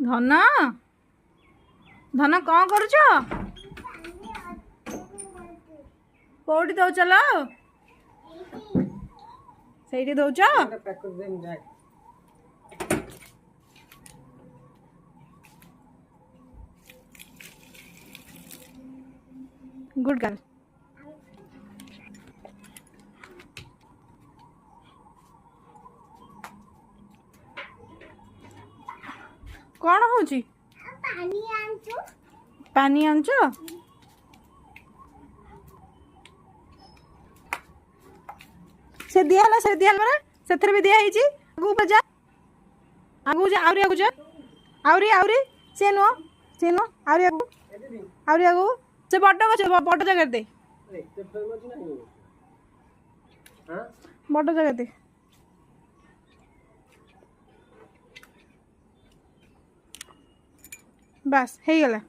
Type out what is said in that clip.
ଧନ ଧନ କଣ କରୁଛ? କୋଉଠି ଦଉଛ ଲ? ସେଇଠି ଦଉଛ? Good girl. कौन हो पानी आंच से दिया से मरे से भी दिया आगू बजा आगू जा आउरी आगू जा आउरी आउरी से नुह आउरी आगू से बड़ जगह दे बड़ जगह दे बस हो गला।